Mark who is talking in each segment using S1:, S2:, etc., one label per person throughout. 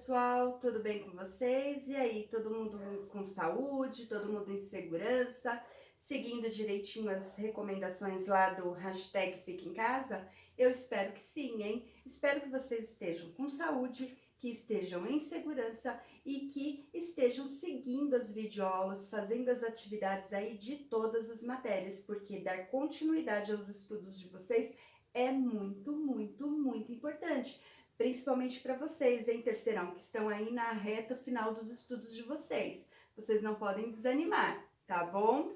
S1: pessoal, tudo bem com vocês? E aí, todo mundo com saúde, todo mundo em segurança, seguindo direitinho as recomendações lá do hashtag Fica em Casa? Eu espero que sim, hein? Espero que vocês estejam com saúde, que estejam em segurança e que estejam seguindo as videoaulas, fazendo as atividades aí de todas as matérias, porque dar continuidade aos estudos de vocês é muito importante. Principalmente para vocês, hein, terceirão, que estão aí na reta final dos estudos de vocês. Vocês não podem desanimar, tá bom?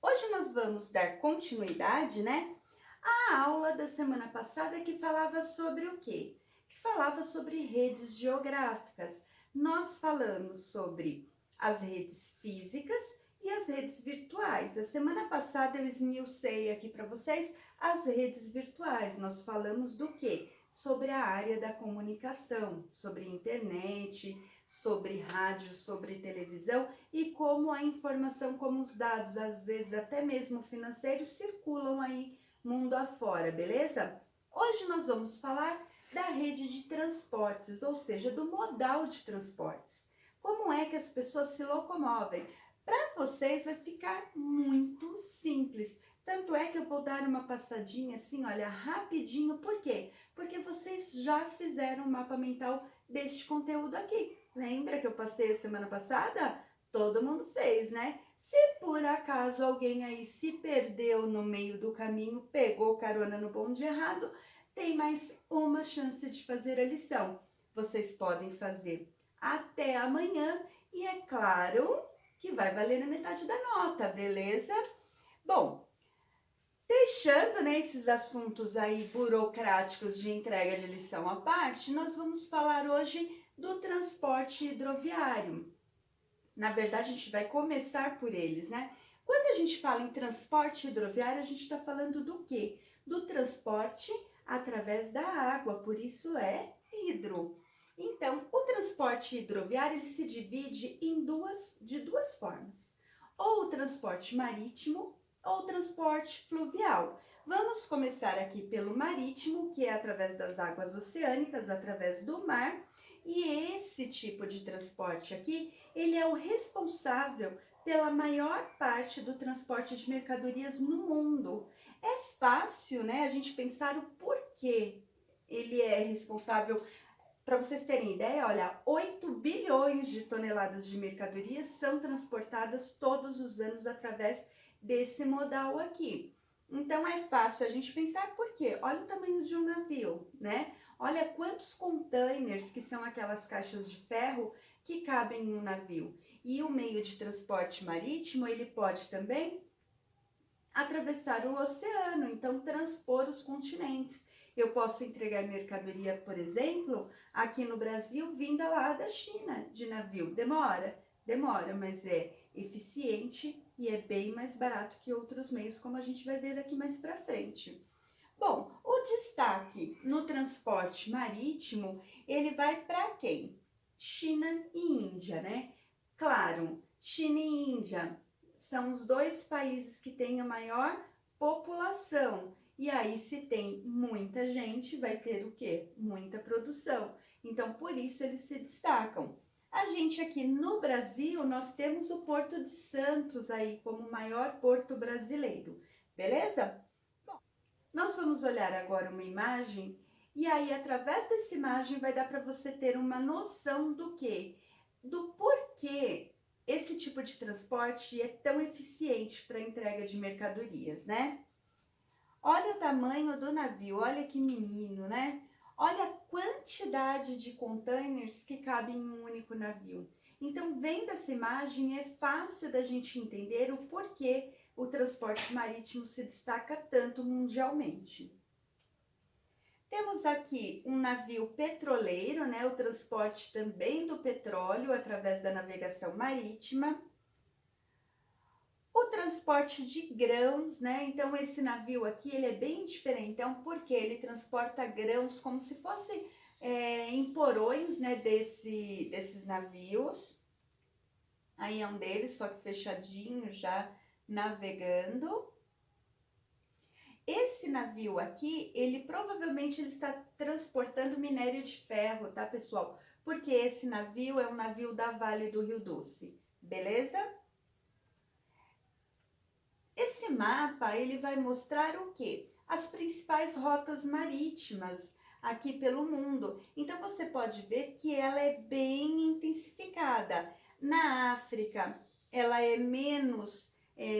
S1: Hoje nós vamos dar continuidade, né, à aula da semana passada que falava sobre o quê? Que falava sobre redes geográficas. Nós falamos sobre as redes físicas e as redes virtuais. A semana passada eu esmiucei aqui para vocês as redes virtuais. Nós falamos do quê? Sobre a área da comunicação, sobre internet, sobre rádio, sobre televisão e como a informação, como os dados, às vezes até mesmo financeiros, circulam aí mundo afora, beleza? Hoje nós vamos falar da rede de transportes, ou seja, do modal de transportes. Como é que as pessoas se locomovem? Para vocês vai ficar muito simples. Tanto é que eu vou dar uma passadinha assim, olha, rapidinho. Por quê? Porque vocês já fizeram o mapa mental deste conteúdo aqui. Lembra que eu passei a semana passada? Todo mundo fez, né? Se por acaso alguém aí se perdeu no meio do caminho, pegou carona no bonde errado, tem mais uma chance de fazer a lição. Vocês podem fazer até amanhã e é claro que vai valer na metade da nota, beleza? Bom, deixando, né, esses assuntos aí burocráticos de entrega de lição à parte, nós vamos falar hoje do transporte hidroviário. Na verdade, a gente vai começar por eles, né? Quando a gente fala em transporte hidroviário, a gente está falando do quê? Do transporte através da água, por isso é hidro. Então, o transporte hidroviário ele se divide de duas formas. Ou o transporte marítimo ou o transporte fluvial. Vamos começar aqui pelo marítimo, que é através das águas oceânicas, através do mar. E esse tipo de transporte aqui, ele é o responsável pela maior parte do transporte de mercadorias no mundo. É fácil, né, a gente pensar o porquê ele é responsável. Para vocês terem ideia, olha, 8 bilhões de toneladas de mercadorias são transportadas todos os anos através desse modal aqui. Então é fácil a gente pensar por quê? Olha o tamanho de um navio, né? Olha quantos containers, que são aquelas caixas de ferro, que cabem em um navio. E o meio de transporte marítimo, ele pode também atravessar o oceano, então transpor os continentes. Eu posso entregar mercadoria, por exemplo, aqui no Brasil, vinda lá da China, de navio. Demora? Demora, mas é eficiente e é bem mais barato que outros meios, como a gente vai ver aqui mais para frente. Bom, o destaque no transporte marítimo, ele vai para quem? China e Índia, né? Claro, China e Índia são os dois países que têm a maior população. E aí, se tem muita gente, vai ter o quê? Muita produção. Então, por isso eles se destacam. A gente aqui no Brasil, nós temos o Porto de Santos aí como o maior porto brasileiro, beleza? Nós vamos olhar agora uma imagem e aí, através dessa imagem, vai dar para você ter uma noção do quê? Do porquê esse tipo de transporte é tão eficiente para a entrega de mercadorias, né? Olha o tamanho do navio, olha que menino, né? Olha a quantidade de containers que cabem em um único navio. Então, vendo essa imagem, é fácil da gente entender o porquê o transporte marítimo se destaca tanto mundialmente. Temos aqui um navio petroleiro, né? O transporte também do petróleo através da navegação marítima. O transporte de grãos, né? Então, esse navio aqui, ele é bem diferentão, porque ele transporta grãos como se fosse em porões, né? Desses navios. Aí é um deles, só que fechadinho, já navegando. esse navio aqui, ele provavelmente ele está transportando minério de ferro, tá, pessoal? Porque esse navio é um navio da Vale do Rio Doce, beleza? Esse mapa, ele vai mostrar o quê? As principais rotas marítimas aqui pelo mundo. Então, você pode ver que ela é bem intensificada. Na África, ela é menos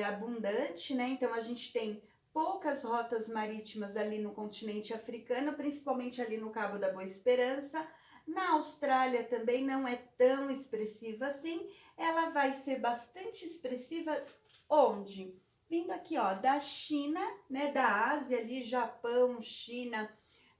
S1: abundante, né? Então, a gente tem poucas rotas marítimas ali no continente africano, principalmente ali no Cabo da Boa Esperança. Na Austrália também não é tão expressiva assim. Ela vai ser bastante expressiva onde? Vindo aqui, ó, da China, né, da Ásia ali, Japão, China,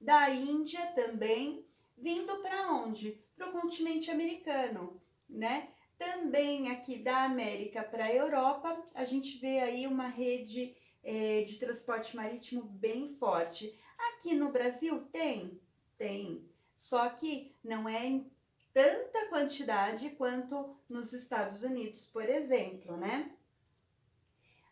S1: da Índia também, vindo para onde? Para o continente americano, né? Também aqui da América para a Europa, a gente vê aí uma rede de transporte marítimo bem forte. Aqui no Brasil tem? Tem. Só que não é em tanta quantidade quanto nos Estados Unidos, por exemplo, né?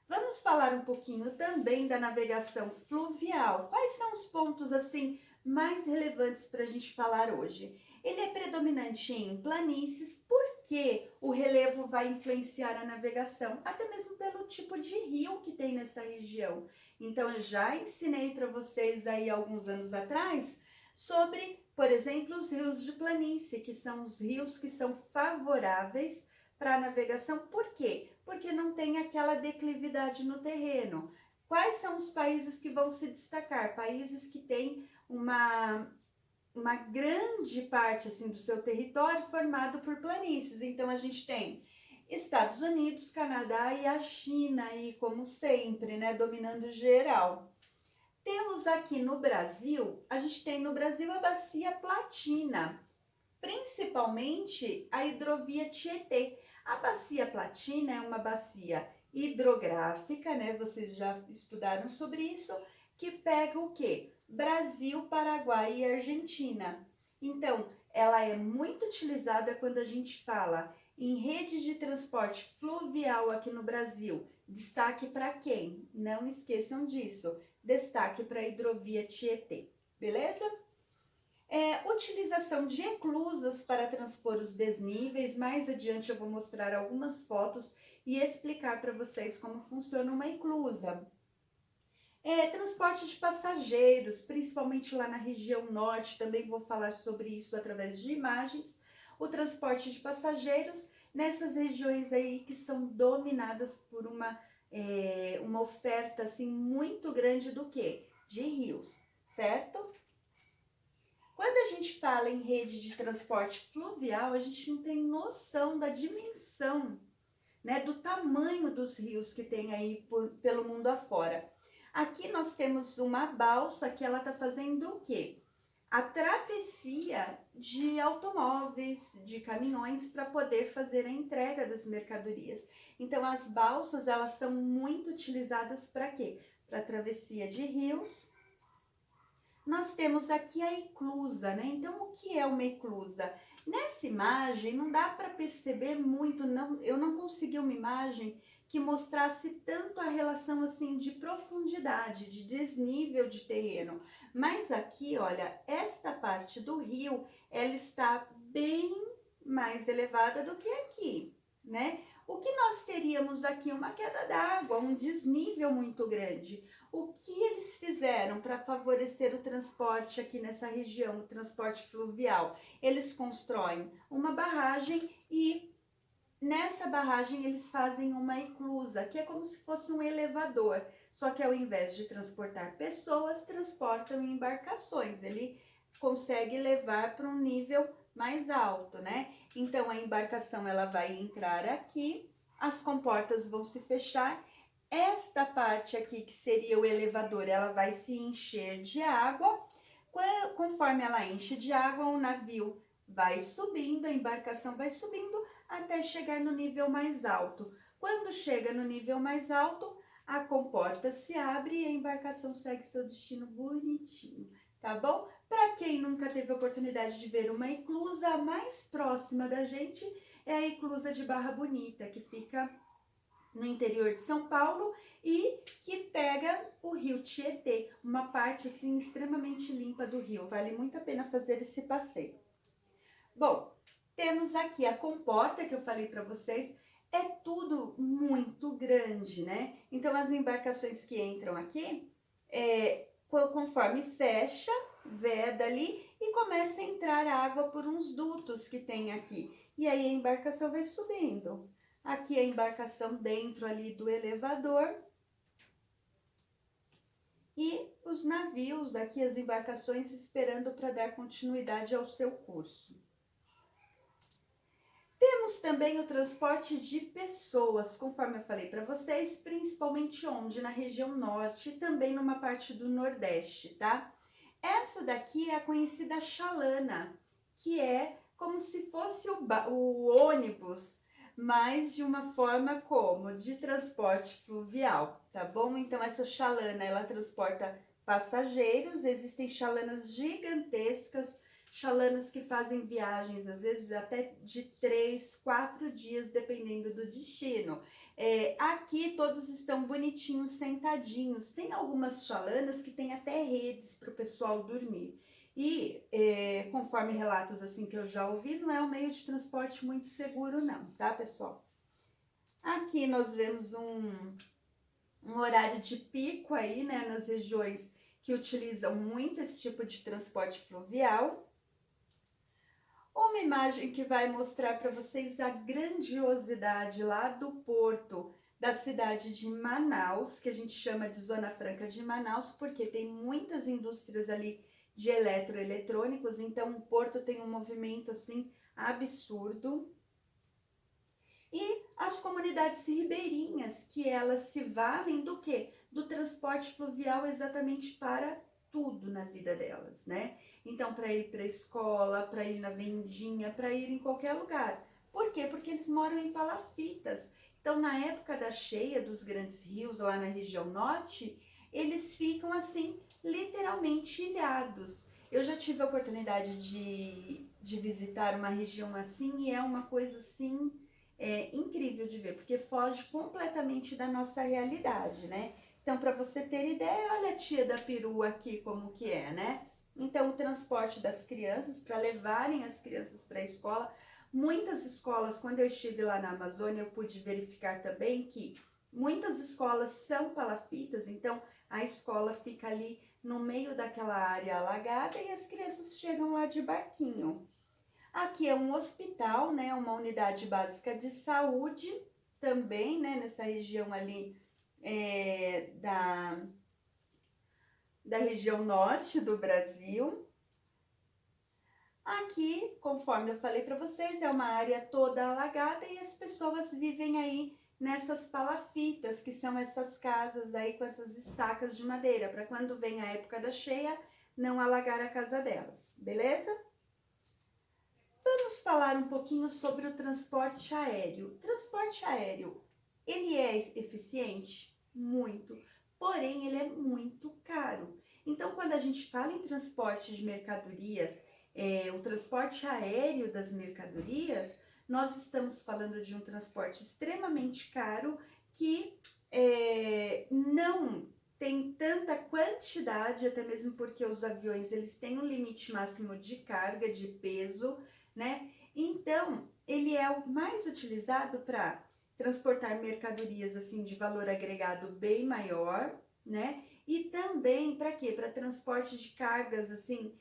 S1: Vamos falar um pouquinho também da navegação fluvial. Quais são os pontos assim mais relevantes para a gente falar hoje? Ele é predominante em planícies, porque o relevo vai influenciar a navegação, até mesmo pelo tipo de rio que tem nessa região. Então, eu já ensinei para vocês aí alguns anos atrás sobre, por exemplo, os rios de planície, que são os rios que são favoráveis para a navegação. Por quê? Porque não tem aquela declividade no terreno. Quais são os países que vão se destacar? Países que têm uma grande parte assim do seu território formado por planícies. Então a gente tem Estados Unidos, Canadá e a China aí, como sempre, né, dominando geral. Temos aqui no Brasil, a gente tem no Brasil a Bacia Platina, principalmente a hidrovia Tietê. A Bacia Platina é uma bacia hidrográfica, né? Vocês já estudaram sobre isso, que pega o quê? Brasil, Paraguai e Argentina. Então, ela é muito utilizada quando a gente fala em rede de transporte fluvial aqui no Brasil. Destaque para quem? Não esqueçam disso. Destaque para a hidrovia Tietê, beleza? Utilização de eclusas para transpor os desníveis. Mais adiante eu vou mostrar algumas fotos e explicar para vocês como funciona uma eclusa. Transporte de passageiros, principalmente lá na região norte, também vou falar sobre isso através de imagens. O transporte de passageiros nessas regiões aí que são dominadas por uma oferta assim muito grande do quê? De rios, certo? Quando a gente fala em rede de transporte fluvial, a gente não tem noção da dimensão, né, do tamanho dos rios que tem aí pelo mundo afora. Aqui nós temos uma balsa que ela está fazendo o quê? A travessia de automóveis, de caminhões, para poder fazer a entrega das mercadorias. Então, as balsas, elas são muito utilizadas para quê? Para travessia de rios. Nós temos aqui a eclusa, né? Então, o que é uma eclusa? Nessa imagem, não dá para perceber muito, não, eu não consegui uma imagem que mostrasse tanto a relação assim de profundidade, de desnível de terreno. Mas aqui, olha, esta parte do rio, ela está bem mais elevada do que aqui, né? O que nós teríamos aqui? Uma queda d'água, um desnível muito grande. O que eles fizeram para favorecer o transporte aqui nessa região, o transporte fluvial? Eles constroem uma barragem e nessa barragem eles fazem uma eclusa, que é como se fosse um elevador, só que ao invés de transportar pessoas, transportam em embarcações. Ele consegue levar para um nível mais alto, né? Então a embarcação ela vai entrar aqui, as comportas vão se fechar. Esta parte aqui, que seria o elevador, ela vai se encher de água. Conforme ela enche de água, o navio vai subindo, a embarcação vai subindo até chegar no nível mais alto. Quando chega no nível mais alto, a comporta se abre e a embarcação segue seu destino bonitinho, tá bom? Para quem nunca teve a oportunidade de ver uma eclusa, a mais próxima da gente é a eclusa de Barra Bonita, que fica no interior de São Paulo e que pega o rio Tietê, uma parte assim extremamente limpa do rio. Vale muito a pena fazer esse passeio. Bom, temos aqui a comporta que eu falei para vocês, é tudo muito grande, né? Então as embarcações que entram aqui, conforme fecha, veda ali e começa a entrar água por uns dutos que tem aqui. E aí a embarcação vai subindo. Aqui a embarcação dentro ali do elevador. E os navios, aqui as embarcações esperando para dar continuidade ao seu curso. Temos também o transporte de pessoas, conforme eu falei para vocês, principalmente onde? Na região norte e também numa parte do nordeste, tá? Essa daqui é a conhecida chalana, que é como se fosse o ônibus, mas de uma forma como? De transporte fluvial, tá bom? Então essa chalana, ela transporta passageiros, existem chalanas gigantescas, chalanas que fazem viagens, às vezes até de 3, 4 dias, dependendo do destino. Aqui todos estão bonitinhos, sentadinhos. Tem algumas chalanas que tem até redes para o pessoal dormir. E, conforme relatos assim que eu já ouvi, não é um meio de transporte muito seguro não, tá, pessoal? Aqui nós vemos um horário de pico aí, né, nas regiões que utilizam muito esse tipo de transporte fluvial. Uma imagem que vai mostrar para vocês a grandiosidade lá do porto da cidade de Manaus, que a gente chama de Zona Franca de Manaus, porque tem muitas indústrias ali de eletroeletrônicos, então o porto tem um movimento assim absurdo. E as comunidades ribeirinhas, que elas se valem do quê? Do transporte fluvial exatamente para tudo na vida delas, né? Então, para ir para a escola, para ir na vendinha, para ir em qualquer lugar. Por quê? Porque eles moram em palafitas. Então, na época da cheia dos grandes rios, lá na região norte, eles ficam assim, literalmente ilhados. Eu já tive a oportunidade de visitar uma região assim e é uma coisa assim incrível de ver, porque foge completamente da nossa realidade, né? Então, para você ter ideia, olha a tia da perua aqui como que é, né? Então, o transporte das crianças, para levarem as crianças para a escola, muitas escolas, quando eu estive lá na Amazônia, eu pude verificar também que muitas escolas são palafitas, então a escola fica ali no meio daquela área alagada e as crianças chegam lá de barquinho. Aqui é um hospital, né, uma unidade básica de saúde, também, né, nessa região ali da região norte do Brasil. Aqui, conforme eu falei para vocês, é uma área toda alagada e as pessoas vivem aí nessas palafitas, que são essas casas aí com essas estacas de madeira, para quando vem a época da cheia, não alagar a casa delas, beleza? Vamos falar um pouquinho sobre o transporte aéreo. O transporte aéreo, ele é eficiente? Muito. Porém, ele é muito caro. Então, quando a gente fala em transporte de mercadorias, o transporte aéreo das mercadorias, nós estamos falando de um transporte extremamente caro que não tem tanta quantidade, até mesmo porque os aviões eles têm um limite máximo de carga, de peso, né? Então, ele é o mais utilizado para transportar mercadorias assim de valor agregado bem maior, né? E também para quê? Para transporte de cargas assim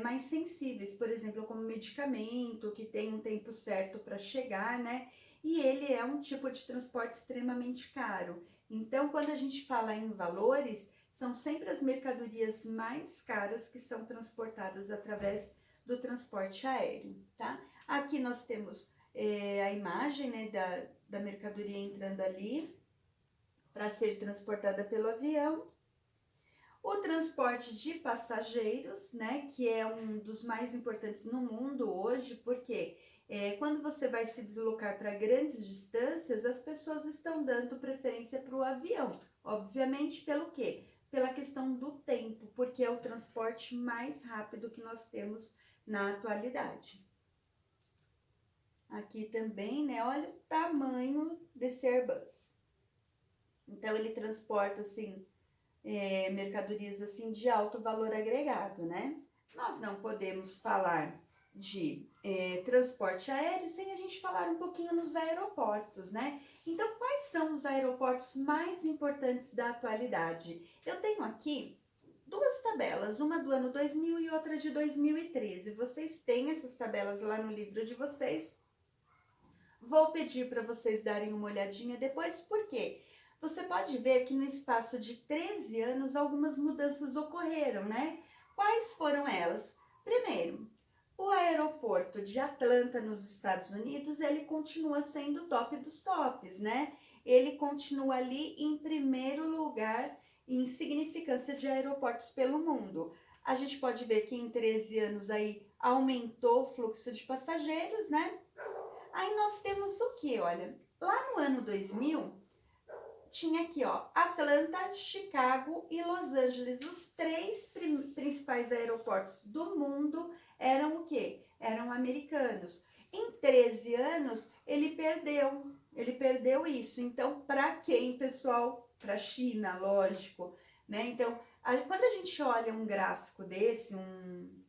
S1: mais sensíveis, por exemplo, como medicamento que tem um tempo certo para chegar, né? E ele é um tipo de transporte extremamente caro. Então, quando a gente fala em valores, são sempre as mercadorias mais caras que são transportadas através do transporte aéreo, tá? Aqui nós temos a imagem, né, da mercadoria entrando ali para ser transportada pelo avião. O transporte de passageiros, né, que é um dos mais importantes no mundo hoje, porque quando você vai se deslocar para grandes distâncias, as pessoas estão dando preferência para o avião. Obviamente, pelo quê? Pela questão do tempo, porque é o transporte mais rápido que nós temos na atualidade. Aqui também, né, olha o tamanho desse Airbus. Então ele transporta assim mercadorias assim de alto valor agregado, né? Nós não podemos falar de transporte aéreo sem a gente falar um pouquinho nos aeroportos, né? Então, quais são os aeroportos mais importantes da atualidade? Eu tenho aqui duas tabelas, uma do ano 2000 e outra de 2013. Vocês têm essas tabelas lá no livro de vocês. Vou pedir para vocês darem uma olhadinha depois, porque você pode ver que no espaço de 13 anos algumas mudanças ocorreram, né? Quais foram elas? Primeiro, o aeroporto de Atlanta, nos Estados Unidos, ele continua sendo o top dos tops, né? Ele continua ali em primeiro lugar em significância de aeroportos pelo mundo. A gente pode ver que em 13 anos aí aumentou o fluxo de passageiros, né? Aí nós temos o que, olha, lá no ano 2000, tinha aqui, ó, Atlanta, Chicago e Los Angeles. Os três principais aeroportos do mundo eram o quê? Eram americanos. Em 13 anos, ele perdeu isso. Então, para quem, pessoal? Para a China, lógico, né? Então, quando a gente olha um gráfico desse,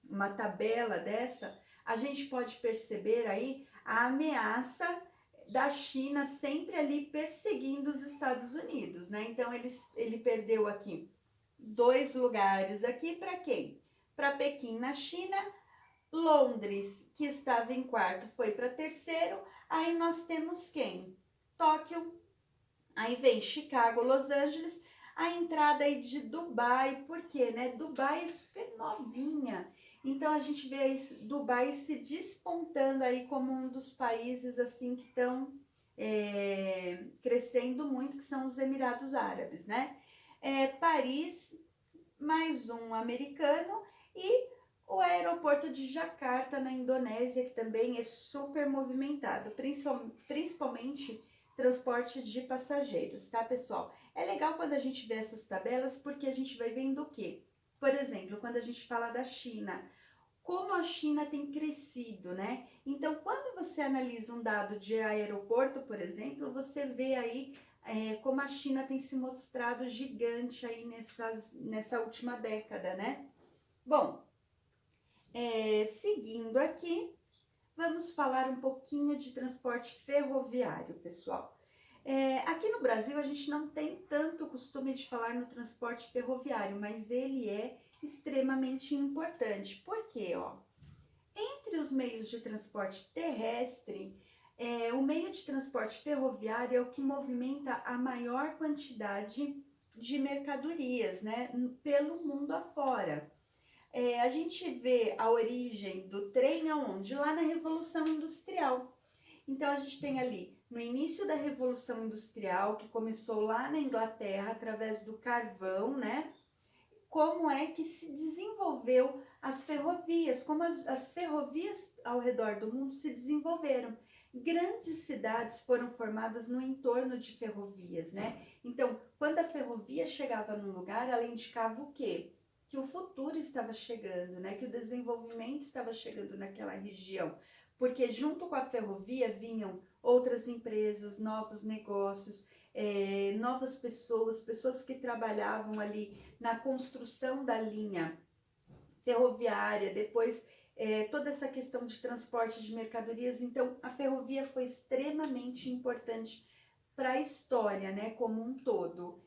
S1: uma tabela dessa, a gente pode perceber aí a ameaça da China sempre ali perseguindo os Estados Unidos, né? Então ele perdeu aqui 2 lugares aqui para quem? Para Pequim na China, Londres, que estava em quarto, foi para terceiro. Aí nós temos quem? Tóquio. Aí vem Chicago, Los Angeles, a entrada aí de Dubai, por quê, né? Dubai é super novinha. Então a gente vê aí Dubai se despontando aí como um dos países assim que estão crescendo muito, que são os Emirados Árabes, né? Paris, mais um americano, e o aeroporto de Jakarta, na Indonésia, que também é super movimentado, principalmente transporte de passageiros, tá, pessoal? É legal quando a gente vê essas tabelas, porque a gente vai vendo o quê? Por exemplo, quando a gente fala da China, como a China tem crescido, né? Então, quando você analisa um dado de aeroporto, por exemplo, você vê aí como a China tem se mostrado gigante aí nessa última década, né? Bom, seguindo aqui, vamos falar um pouquinho de transporte ferroviário, pessoal. Aqui no Brasil, a gente não tem tanto costume de falar no transporte ferroviário, mas ele é extremamente importante. Por quê? Ó? Entre os meios de transporte terrestre, o meio de transporte ferroviário é o que movimenta a maior quantidade de mercadorias, né, pelo mundo afora. A gente vê a origem do trem aonde? Lá na Revolução Industrial. Então a gente tem ali no início da Revolução Industrial, que começou lá na Inglaterra através do carvão, né? Como é que se desenvolveu as ferrovias, como as ferrovias ao redor do mundo se desenvolveram. Grandes cidades foram formadas no entorno de ferrovias, né? Então, quando a ferrovia chegava num lugar, ela indicava o quê? Que o futuro estava chegando, né? Que o desenvolvimento estava chegando naquela região. Porque junto com a ferrovia vinham outras empresas, novos negócios, novas pessoas que trabalhavam ali na construção da linha ferroviária, depois toda essa questão de transporte de mercadorias. Então, a ferrovia foi extremamente importante para a história, né, como um todo.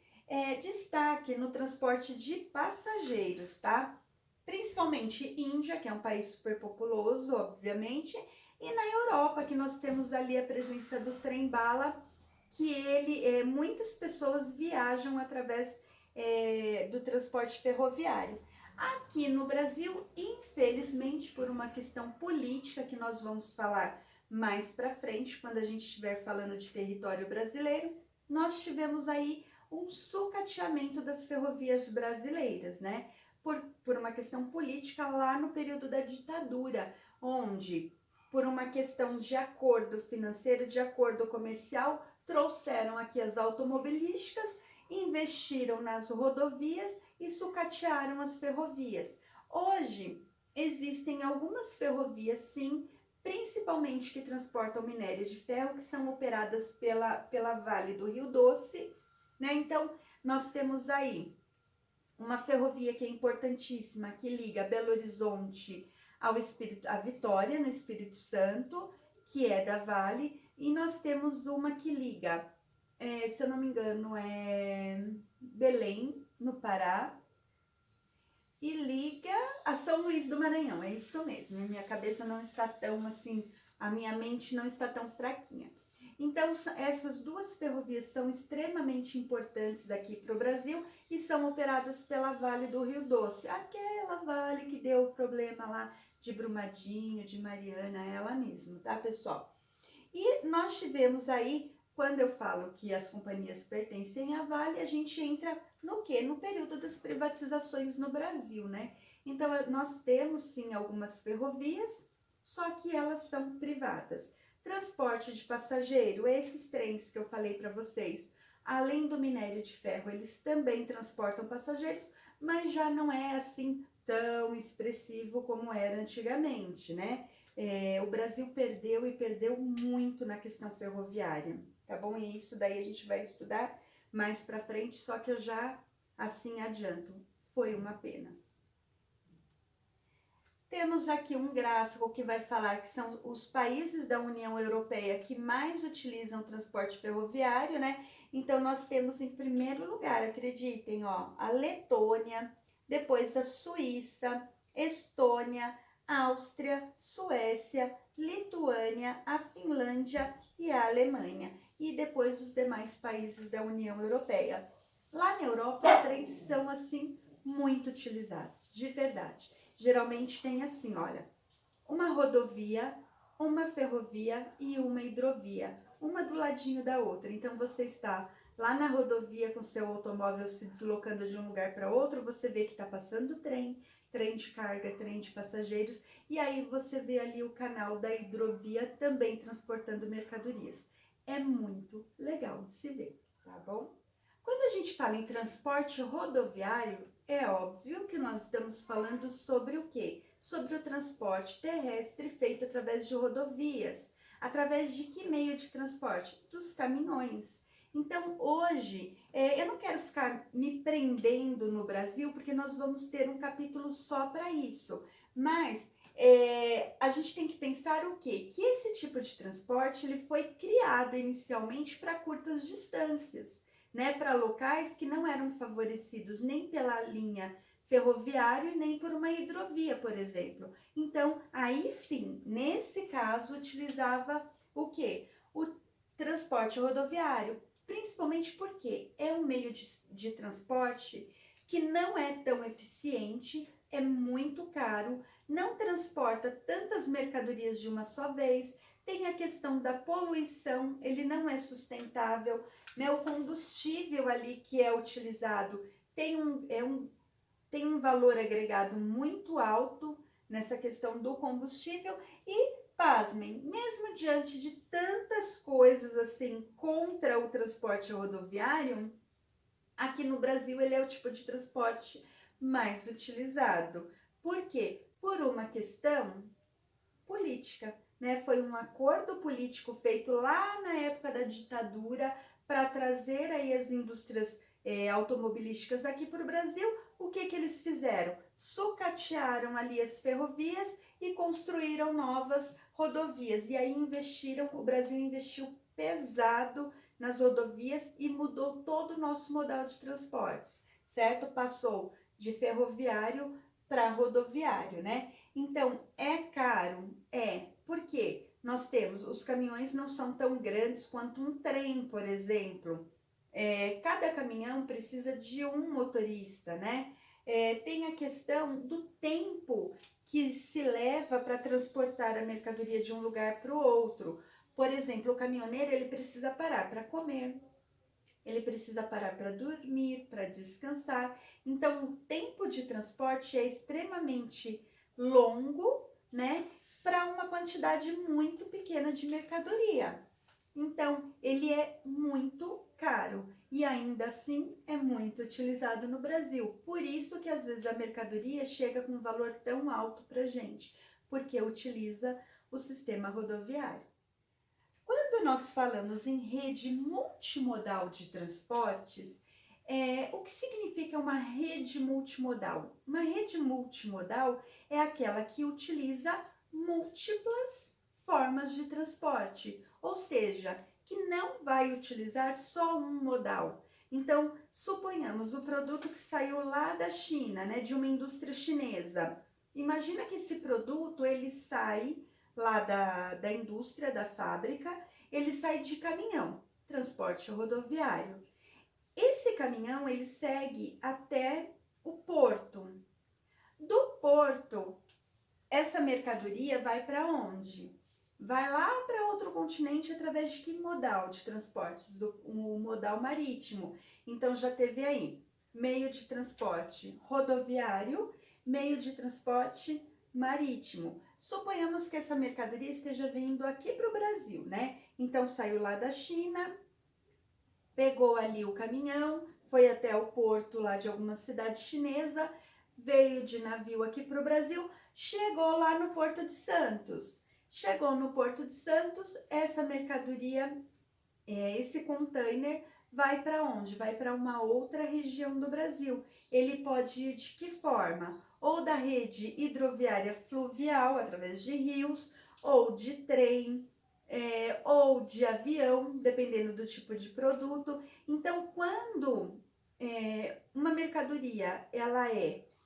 S1: Destaque no transporte de passageiros, tá? Principalmente Índia, que é um país super populoso, obviamente, e na Europa, que nós temos ali a presença do trem-bala, que muitas pessoas viajam através do transporte ferroviário. Aqui no Brasil, infelizmente, por uma questão política que nós vamos falar mais para frente, quando a gente estiver falando de território brasileiro, nós tivemos aí um sucateamento das ferrovias brasileiras, né? Por uma questão política lá no período da ditadura, onde, por uma questão de acordo financeiro, de acordo comercial, trouxeram aqui as automobilísticas, investiram nas rodovias e sucatearam as ferrovias. Hoje, existem algumas ferrovias, sim, principalmente que transportam minério de ferro, que são operadas pela Vale do Rio Doce, né? Então, nós temos aí uma ferrovia que é importantíssima, que liga Belo Horizonte à Vitória, no Espírito Santo, que é da Vale, e nós temos uma que liga, se eu não me engano, é Belém, no Pará, e liga a São Luís do Maranhão, é isso mesmo, minha cabeça não está tão assim, a minha mente não está tão fraquinha. Então, essas duas ferrovias são extremamente importantes aqui para o Brasil e são operadas pela Vale do Rio Doce, aquela Vale que deu o problema lá de Brumadinho, de Mariana, ela mesma, tá, pessoal? E nós tivemos aí, quando eu falo que as companhias pertencem à Vale, a gente entra no quê? No período das privatizações no Brasil, né? Então, nós temos sim algumas ferrovias, só que elas são privadas. Transporte de passageiro, esses trens que eu falei para vocês, além do minério de ferro, eles também transportam passageiros, mas já não é assim tão expressivo como era antigamente, né? O Brasil perdeu e perdeu muito na questão ferroviária, tá bom? E isso daí a gente vai estudar mais para frente, só que eu já assim adianto, foi uma pena. Temos aqui um gráfico que vai falar que são os países da União Europeia que mais utilizam transporte ferroviário, né? Então, nós temos em primeiro lugar, acreditem, ó, a Letônia, depois a Suíça, Estônia, Áustria, Suécia, Lituânia, a Finlândia e a Alemanha. E depois os demais países da União Europeia. Lá na Europa, os trens são, assim, muito utilizados, de verdade. Geralmente tem assim, olha, uma rodovia, uma ferrovia e uma hidrovia, uma do ladinho da outra. Então, você está lá na rodovia com seu automóvel se deslocando de um lugar para outro, você vê que está passando trem, trem de carga, trem de passageiros, e aí você vê ali o canal da hidrovia também transportando mercadorias. É muito legal de se ver, tá bom? Quando a gente fala em transporte rodoviário, é óbvio que nós estamos falando sobre o quê? Sobre o transporte terrestre feito através de rodovias. Através de que meio de transporte? Dos caminhões. Então, hoje, eu não quero ficar me prendendo no Brasil, porque nós vamos ter um capítulo só para isso. Mas a gente tem que pensar o quê? Que esse tipo de transporte ele foi criado inicialmente para curtas distâncias, né, para locais que não eram favorecidos nem pela linha ferroviária nem por uma hidrovia, por exemplo. Então, aí sim, nesse caso, utilizava o quê? O transporte rodoviário, principalmente porque é um meio de transporte que não é tão eficiente, é muito caro, não transporta tantas mercadorias de uma só vez, tem a questão da poluição, ele não é sustentável, né? O combustível ali que é utilizado tem um valor agregado muito alto nessa questão do combustível e, pasmem, mesmo diante de tantas coisas assim contra o transporte rodoviário, aqui no Brasil ele é o tipo de transporte mais utilizado. Por quê? Por uma questão política, né? Foi um acordo político feito lá na época da ditadura para trazer aí as indústrias automobilísticas aqui para o Brasil. O que eles fizeram? Sucatearam ali as ferrovias e construíram novas rodovias. E aí o Brasil investiu pesado nas rodovias e mudou todo o nosso modal de transportes, certo? Passou de ferroviário para rodoviário, né? Então, é caro? É. Por quê? Nós temos, os caminhões não são tão grandes quanto um trem, por exemplo. Cada caminhão precisa de um motorista, né? Tem a questão do tempo que se leva para transportar a mercadoria de um lugar para o outro. Por exemplo, o caminhoneiro ele precisa parar para comer, ele precisa parar para dormir, para descansar. Então, o tempo de transporte é extremamente longo, né? Para uma quantidade muito pequena de mercadoria. Então, ele é muito caro e ainda assim é muito utilizado no Brasil. Por isso que às vezes a mercadoria chega com um valor tão alto para gente, porque utiliza o sistema rodoviário. Quando nós falamos em rede multimodal de transportes, o que significa uma rede multimodal? Uma rede multimodal é aquela que utiliza múltiplas formas de transporte, ou seja, que não vai utilizar só um modal. Então, suponhamos o produto que saiu lá da China, né, de uma indústria chinesa. Imagina que esse produto ele sai lá da indústria, da fábrica, ele sai de caminhão, transporte rodoviário. Esse caminhão ele segue até o porto. Do porto, essa mercadoria vai para onde? Vai lá para outro continente através de que modal de transportes? O modal marítimo. Então já teve aí meio de transporte rodoviário, meio de transporte marítimo. Suponhamos que essa mercadoria esteja vindo aqui para o Brasil, né? Então saiu lá da China, pegou ali o caminhão, foi até o porto lá de alguma cidade chinesa, veio de navio aqui para o Brasil, chegou lá no Porto de Santos. Chegou no Porto de Santos, essa mercadoria, esse container, vai para onde? Vai para uma outra região do Brasil. Ele pode ir de que forma? Ou da rede hidroviária fluvial, através de rios, ou de trem, ou de avião, dependendo do tipo de produto. Então, quando uma mercadoria, ela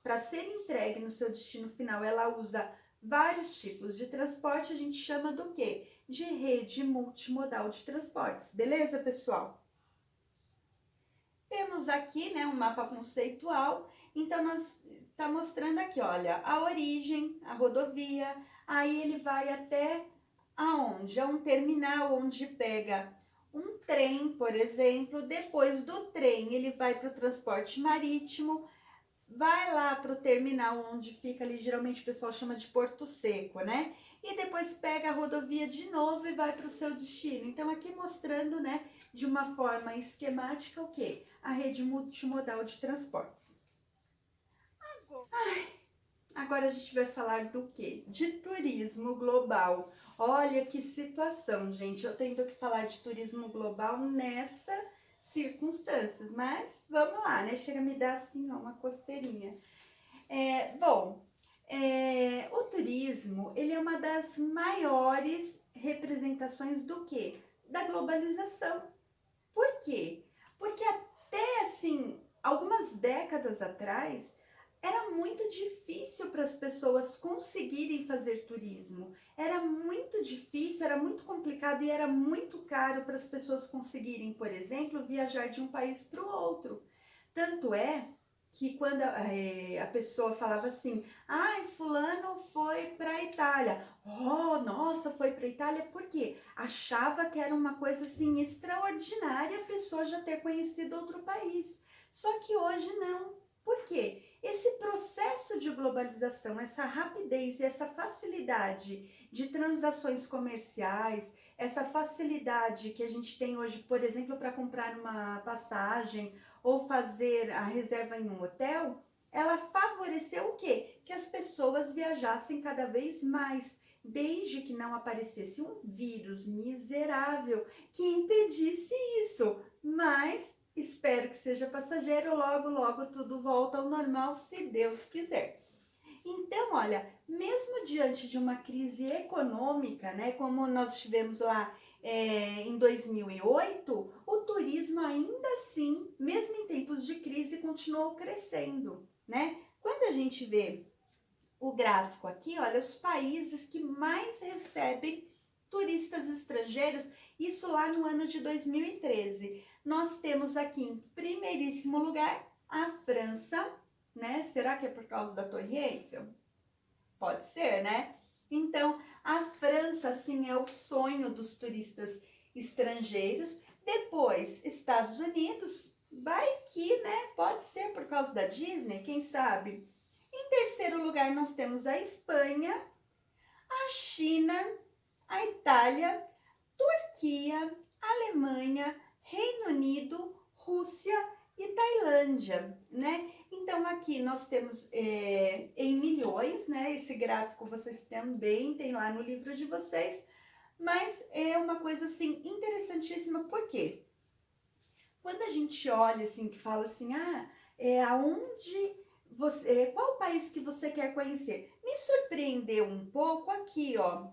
S1: para ser entregue no seu destino final, ela usa vários tipos de transporte, a gente chama do quê? De rede multimodal de transportes. Beleza, pessoal? Temos aqui, né, um mapa conceitual. Então, nós está mostrando aqui, olha, a origem, a rodovia, aí ele vai até aonde? É um terminal onde pega um trem, por exemplo. Depois do trem, ele vai para o transporte marítimo, vai lá para o terminal onde fica ali, geralmente o pessoal chama de Porto Seco, né? E depois pega a rodovia de novo e vai para o seu destino. Então, aqui mostrando, né, de uma forma esquemática, o quê? A rede multimodal de transportes. Agora a gente vai falar do quê? De turismo global. Olha que situação, gente. Eu tenho que falar de turismo global nessas circunstâncias, mas vamos lá, né? Chega a me dar assim, ó, uma coceirinha. O turismo, ele é uma das maiores representações do quê? Da globalização. Por quê? Porque até, assim, algumas décadas atrás, era muito difícil para as pessoas conseguirem fazer turismo. Era muito difícil, era muito complicado e era muito caro para as pessoas conseguirem, por exemplo, viajar de um país para o outro. Tanto é que quando a pessoa falava assim, ai, fulano foi para a Itália. Oh, nossa, foi para a Itália, por quê? Achava que era uma coisa assim extraordinária a pessoa já ter conhecido outro país. Só que hoje não. Por quê? Esse processo de globalização, essa rapidez e essa facilidade de transações comerciais, essa facilidade que a gente tem hoje, por exemplo, para comprar uma passagem ou fazer a reserva em um hotel, ela favoreceu o quê? Que as pessoas viajassem cada vez mais, desde que não aparecesse um vírus miserável que impedisse isso. Mas espero que seja passageiro, logo, logo tudo volta ao normal, se Deus quiser. Então, olha, mesmo diante de uma crise econômica, né, como nós tivemos lá em 2008, o turismo ainda assim, mesmo em tempos de crise, continuou crescendo, né? Quando a gente vê o gráfico aqui, olha, os países que mais recebem turistas estrangeiros, isso lá no ano de 2013. Nós temos aqui em primeiríssimo lugar a França, né? Será que é por causa da Torre Eiffel? Pode ser, né? Então, a França, assim, é o sonho dos turistas estrangeiros. Depois, Estados Unidos, vai que, né? Pode ser por causa da Disney, quem sabe? Em terceiro lugar, nós temos a Espanha, a China, a Itália, Turquia, Alemanha, Reino Unido, Rússia e Tailândia, né? Então aqui nós temos em milhões, né? Esse gráfico vocês também tem lá no livro de vocês, Mas é uma coisa assim interessantíssima, por quê? Quando a gente olha assim, que fala assim, aonde você, qual país que você quer conhecer? Me surpreendeu um pouco aqui, ó.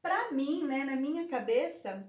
S1: Para mim, né, na minha cabeça,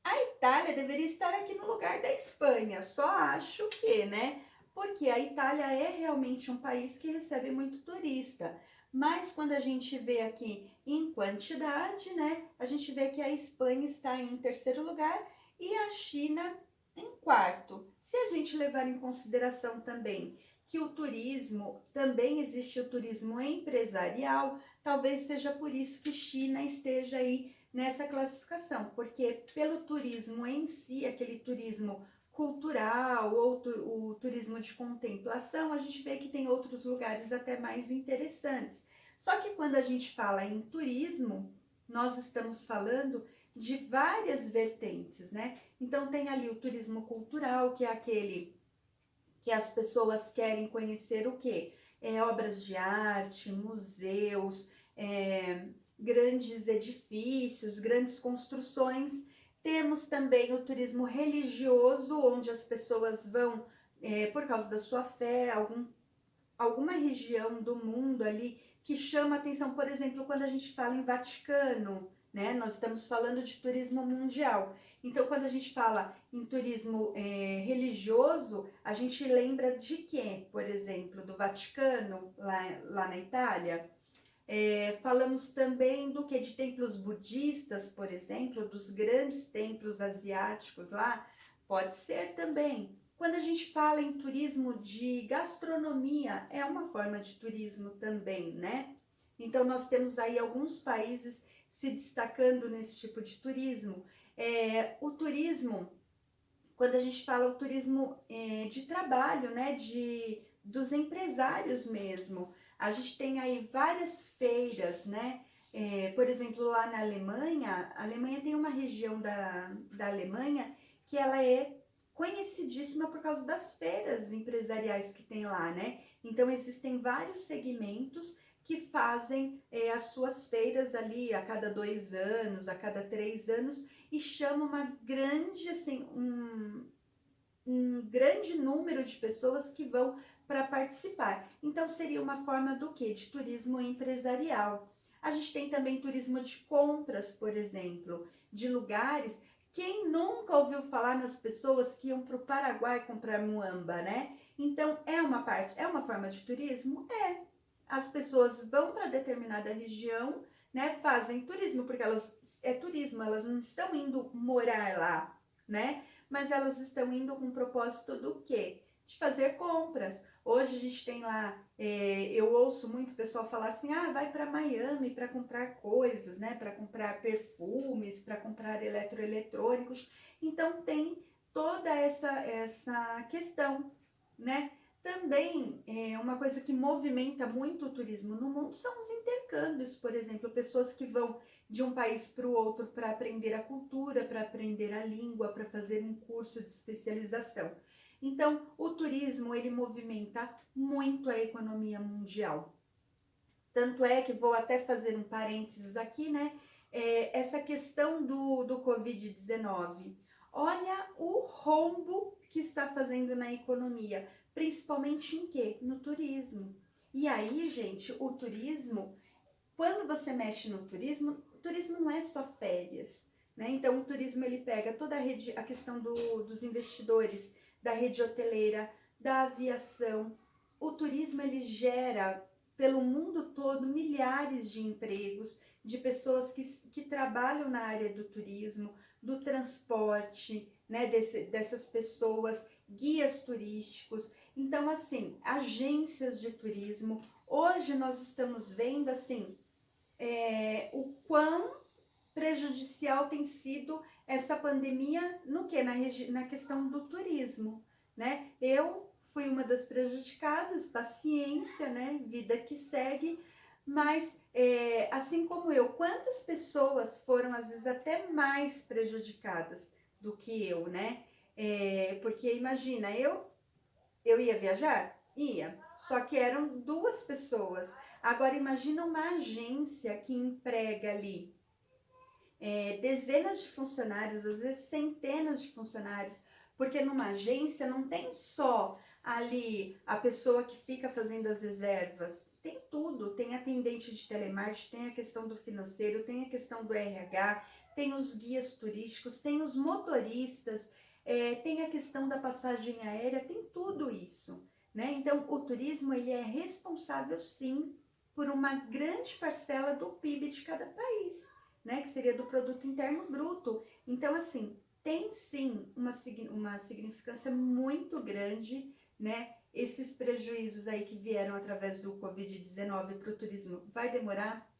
S1: a Itália deveria estar aqui no lugar da Espanha. Só acho que, né? Porque a Itália é realmente um país que recebe muito turista. Mas quando a gente vê aqui em quantidade, né? A gente vê que a Espanha está em terceiro lugar e a China em quarto. Se a gente levar em consideração também que o turismo, também existe o turismo empresarial, talvez seja por isso que China esteja aí nessa classificação, porque pelo turismo em si, aquele turismo cultural ou o turismo de contemplação, a gente vê que tem outros lugares até mais interessantes. Só que quando a gente fala em turismo, nós estamos falando de várias vertentes, né? Então tem ali o turismo cultural, que é aquele que as pessoas querem conhecer o quê? Obras de arte, museus, grandes edifícios, grandes construções. Temos também o turismo religioso, onde as pessoas vão, por causa da sua fé, alguma região do mundo ali que chama atenção, por exemplo, quando a gente fala em Vaticano, né? Nós estamos falando de turismo mundial. Então, quando a gente fala em turismo religioso, a gente lembra de quê? Por exemplo, do Vaticano, lá na Itália. Falamos também do que? De templos budistas, por exemplo, dos grandes templos asiáticos lá, pode ser também. Quando a gente fala em turismo de gastronomia, é uma forma de turismo também, né? Então, nós temos aí alguns países se destacando nesse tipo de turismo. O turismo, quando a gente fala o turismo de trabalho, né? Dos empresários mesmo. A gente tem aí várias feiras, né? Por exemplo, lá na Alemanha, a Alemanha tem uma região da Alemanha que ela é conhecidíssima por causa das feiras empresariais que tem lá, né? Então, existem vários segmentos que fazem as suas feiras ali a cada 2 anos, a cada 3 anos, e chama uma grande, assim, um grande número de pessoas que vão para participar. Então, seria uma forma do quê? De turismo empresarial. A gente tem também turismo de compras, por exemplo, de lugares. Quem nunca ouviu falar nas pessoas que iam para o Paraguai comprar muamba, né? Então, é uma forma de turismo? É. As pessoas vão para determinada região, né? Fazem turismo, porque é turismo, elas não estão indo morar lá, né? Mas elas estão indo com o propósito do quê? De fazer compras. Hoje a gente tem lá, eu ouço muito o pessoal falar assim, vai para Miami para comprar coisas, né? Para comprar perfumes, para comprar eletroeletrônicos. Então tem toda essa questão, né? Também uma coisa que movimenta muito o turismo no mundo são os intercâmbios, por exemplo, pessoas que vão de um país para o outro para aprender a cultura, para aprender a língua, para fazer um curso de especialização. Então, o turismo, ele movimenta muito a economia mundial. Tanto é que vou até fazer um parênteses aqui, né? Essa questão do Covid-19. Olha o rombo que está fazendo na economia, principalmente em quê? No turismo. E aí, gente, o turismo, quando você mexe no turismo, o turismo não é só férias, né? Então, o turismo ele pega toda a questão dos investidores, da rede hoteleira, da aviação. O turismo ele gera pelo mundo todo milhares de empregos, de pessoas que trabalham na área do turismo, do transporte, né? Dessas pessoas, guias turísticos. Então, assim, agências de turismo. Hoje nós estamos vendo, assim, o quão prejudicial tem sido essa pandemia no que? Na questão do turismo, né? Eu fui uma das prejudicadas, paciência, né? Vida que segue, mas assim como eu, quantas pessoas foram às vezes até mais prejudicadas do que eu, né? Porque imagina, eu ia viajar? Ia. Só que eram 2 pessoas. Agora imagina uma agência que emprega ali dezenas de funcionários, às vezes centenas de funcionários, porque numa agência não tem só ali a pessoa que fica fazendo as reservas, tem tudo, tem atendente de telemarketing, tem a questão do financeiro, tem a questão do RH, tem os guias turísticos, tem os motoristas, tem a questão da passagem aérea, tem tudo isso, né? Então, o turismo, ele é responsável, sim, por uma grande parcela do PIB de cada país, né? Que seria do produto interno bruto. Então, assim, tem sim uma significância muito grande, né? Esses prejuízos aí que vieram através do Covid-19 para o turismo vai demorar,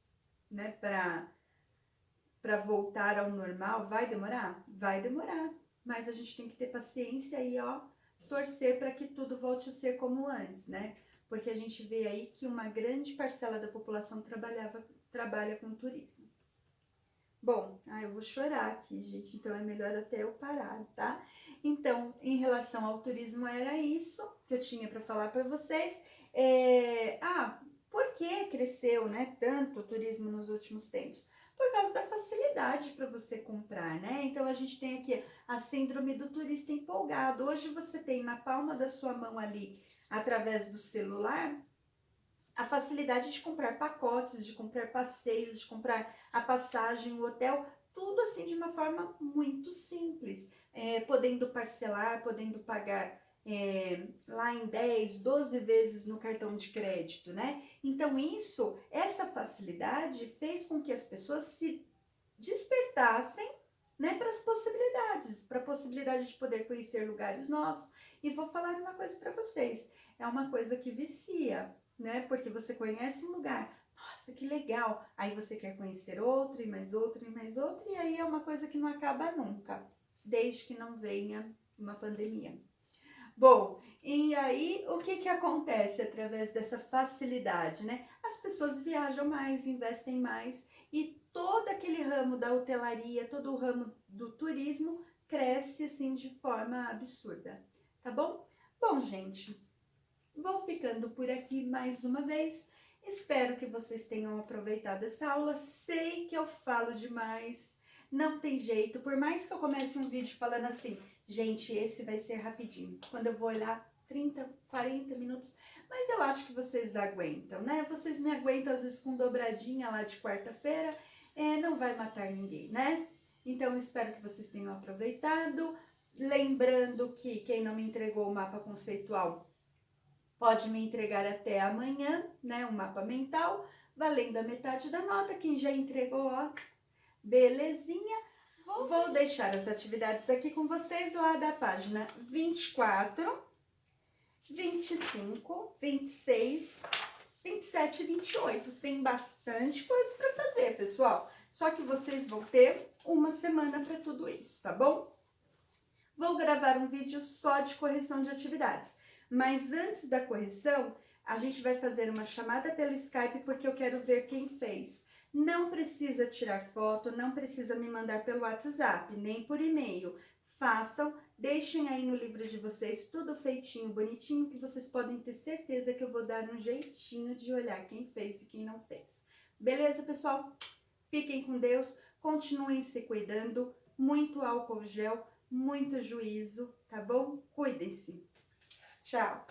S1: né? Para voltar ao normal, vai demorar? Vai demorar. Mas a gente tem que ter paciência e, ó, torcer para que tudo volte a ser como antes, né? Porque a gente vê aí que uma grande parcela da população trabalha com turismo. Bom, eu vou chorar aqui, gente, então é melhor até eu parar, tá? Então, em relação ao turismo, era isso que eu tinha para falar para vocês. Por que cresceu, né, tanto o turismo nos últimos tempos? Por causa da facilidade para você comprar, né? Então, a gente tem aqui a síndrome do turista empolgado. Hoje você tem na palma da sua mão ali, através do celular, a facilidade de comprar pacotes, de comprar passeios, de comprar a passagem, o hotel, tudo assim de uma forma muito simples, podendo parcelar, podendo pagar lá em 10, 12 vezes no cartão de crédito, né? Então essa facilidade fez com que as pessoas se despertassem, né, para a possibilidade de poder conhecer lugares novos. E vou falar uma coisa para vocês, é uma coisa que vicia, né? Porque você conhece um lugar, nossa, que legal. Aí você quer conhecer outro e mais outro e mais outro, e aí é uma coisa que não acaba nunca, desde que não venha uma pandemia. Bom, e aí o que acontece através dessa facilidade, né? As pessoas viajam mais, investem mais e todo aquele ramo da hotelaria, todo o ramo do turismo cresce assim de forma absurda, tá bom? Bom, gente, vou ficando por aqui mais uma vez. Espero que vocês tenham aproveitado essa aula. Sei que eu falo demais, não tem jeito. Por mais que eu comece um vídeo falando assim, gente, esse vai ser rapidinho. Quando eu vou olhar, 30, 40 minutos. Mas eu acho que vocês aguentam, né? Vocês me aguentam às vezes com dobradinha lá de quarta-feira. Não vai matar ninguém, né? Então, espero que vocês tenham aproveitado. Lembrando que quem não me entregou o mapa conceitual pode me entregar até amanhã, né? Um mapa mental, valendo a metade da nota. Quem já entregou, ó, belezinha. Vou deixar as atividades aqui com vocês lá da página 24, 25, 26, 27 e 28. Tem bastante coisa para fazer, pessoal. Só que vocês vão ter uma semana para tudo isso, tá bom? Vou gravar um vídeo só de correção de atividades. Mas antes da correção, a gente vai fazer uma chamada pelo Skype porque eu quero ver quem fez. Não precisa tirar foto, não precisa me mandar pelo WhatsApp, nem por e-mail. Façam, deixem aí no livro de vocês tudo feitinho, bonitinho, que vocês podem ter certeza que eu vou dar um jeitinho de olhar quem fez e quem não fez. Beleza, pessoal? Fiquem com Deus, continuem se cuidando, muito álcool gel, muito juízo, tá bom? Cuidem-se. Tchau!